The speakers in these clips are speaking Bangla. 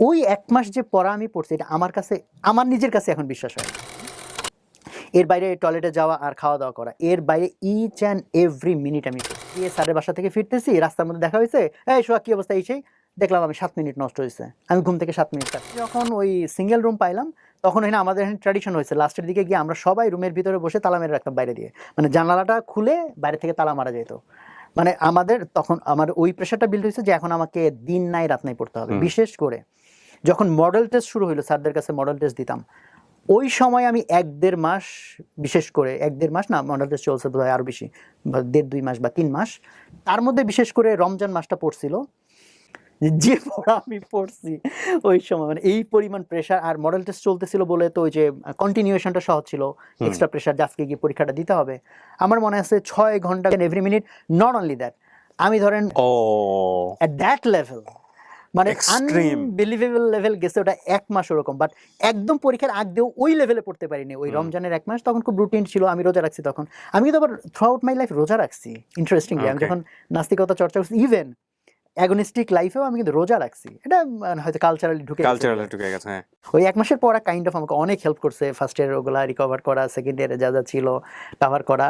ওই 1 মাস যে পড়া আমি পড়ছি এটা আমার কাছে, আমার নিজের কাছে এখন বিশ্বাস হয়। এর বাইরে টয়লেটে যাওয়া আর খাওয়া দাওয়া করা, এর বাইরে ইচ অ্যান্ড এভরি মিনিট আমি গিয়ে স্যারের বাসা থেকে ফিরতেছি, রাস্তার মধ্যে দেখা হয়েছে, এই সোহাগ কি অবস্থা, এই সেই, দেখলাম আমি 7 মিনিট নষ্ট হয়েছে, আমি ঘুম থেকে 7 মিনিট যখন ওই সিঙ্গেল রুম পাইলাম তখন এখানে আমাদের এখানে ট্র্যাডিশন হয়েছে লাস্টের দিকে গিয়ে আমরা সবাই রুমের ভিতরে বসে তালা মেরে রাখতাম বাইরে দিয়ে, মানে জানালাটা খুলে বাইরে থেকে তালা মারা যেত। মানে আমাদের তখন আমার ওই প্রেশারটা বিল্ড হয়েছে যে এখন আমাকে দিন নাই রাত নাই পড়তে হবে। বিশেষ করে যখন মডেল টেস্ট শুরু হলো, স্যারদের কাছে মডেল টেস্ট দিতাম, ওই সময় আমি 1-1.5 মাস, বিশেষ করে 1-1.5 মাস না, মডেল টেস্ট চলছে বোধহয় আরো বেশি, 1.5-2 মাস বা 3 মাস, তার মধ্যে বিশেষ করে রমজান মাসটা পড়ছিল, যে পড়া আমি পড়ছি ওই সময়, মানে এই পরিমাণ প্রেশার। আর মডেল টেস্ট চলতেছিল বলে তো ওই যে কন্টিনিউয়েশনটা সহজ ছিল, এক্সট্রা প্রেশার যে আজকে গিয়ে পরীক্ষাটা দিতে হবে। আমার মনে আছে 6 ঘন্টা every minute. Not only that, আমি ধরেন এট দ্যাট লেভেল, মানে আনবিলিভেবল লেভেল গেছে ওটা 1 মাস ওরকম। বাট একদম পরীক্ষার আগ দিয়েও ওই লেভেলে পড়তে পারিনি। ওই রমজানের 1 মাস তখন খুব রুটিন ছিল, আমি রোজা রাখছি তখন। আমি কিন্তু আবার থ্রু আউট মাই লাইফ রোজা রাখছি ইন্টারেস্টিংলি। আমি যখন নাস্তিকতা চর্চা করছি, ইভেন অ্যাগনিস্টিক লাইফেও আমি কিন্তু রোজা রাখছি। এটা হয়তো কালচারালি ঢুকে গেছে। হ্যাঁ, ওই 1 মাসের পড়া কাইন্ড অফ আমাকে অনেক হেল্প করছে। ফার্স্ট ইয়ার ওগুলা রিকভার করা, সেকেন্ড ইয়ারে যা যা ছিল কভার করা।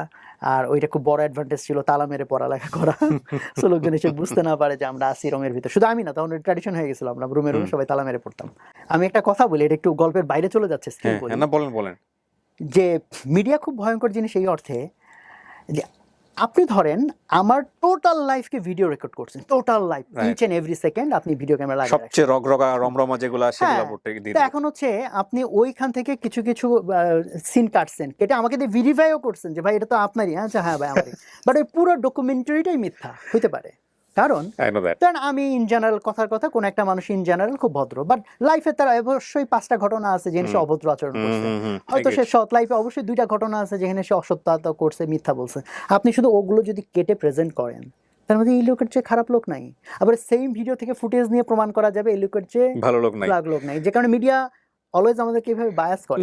আর ওইটা খুব বড় অ্যাডভান্টেজ ছিল, তালা মেরে পড়ালেখা করা, সো লোকজন এসে বুঝতে না পারে যে আমরা আসি রুমের ভিতরে। শুধু আমি না, তখন ট্র্যাডিশন হয়ে গেছিল, আমরা রুমে সবাই তালা মেরে পড়তাম। আমি একটা কথা বলি, এটা একটু গল্পের বাইরে চলে যাচ্ছে, স্কিল বলি, বলেন। যে মিডিয়া খুব ভয়ঙ্কর জিনিস এই অর্থে যে আপনি ধরেন আমার টোটাল লাইফকে ভিডিও রেকর্ড করছেন, total life, each and every second আপনি ভিডিও ক্যামেরা লাগিয়ে রাখছেন, সবচেয়ে রগরগা রমরমা যেগুলো সেগুলো পড়তে দিয়ে। তো এখন হচ্ছে আপনি ওইখান থেকে কিছু কিছু সিন কাটছেন, কেটে আমাকে দিয়ে ভেরিফাইও করছেন যে ভাই এটা তো আপনারই। আচ্ছা হ্যাঁ ভাই আমারই, বাট ওই পুরো ডকুমেন্টারিটাই মিথ্যা হইতে পারে। কারণ আমি ইন জেনারেল, কথার কথা, কোন একটা মানুষ ইন জেনারেল খুব ভদ্র, বাট লাইফে তার অবশ্যই 5টা ঘটনা আছে যেখানে সে অভদ্র আচরণ করছে। হয়তো সে সৎ লাইফে অবশ্যই 2টা ঘটনা আছে যেখানে সে অসত্যতা করছে, মিথ্যা বলছে। আপনি শুধু ওগুলো যদি কেটে প্রেজেন্ট করেন, তার মধ্যে এই লোকের চেয়ে খারাপ লোক নাই। আবার সেম ভিডিও থেকে ফুটেজ নিয়ে প্রমাণ করা যাবে এই লোকের চেয়ে ভালো লোক নাই, যে কারণে মিডিয়া অলওয়েজ আমাদেরকে এইভাবে বায়াস করে।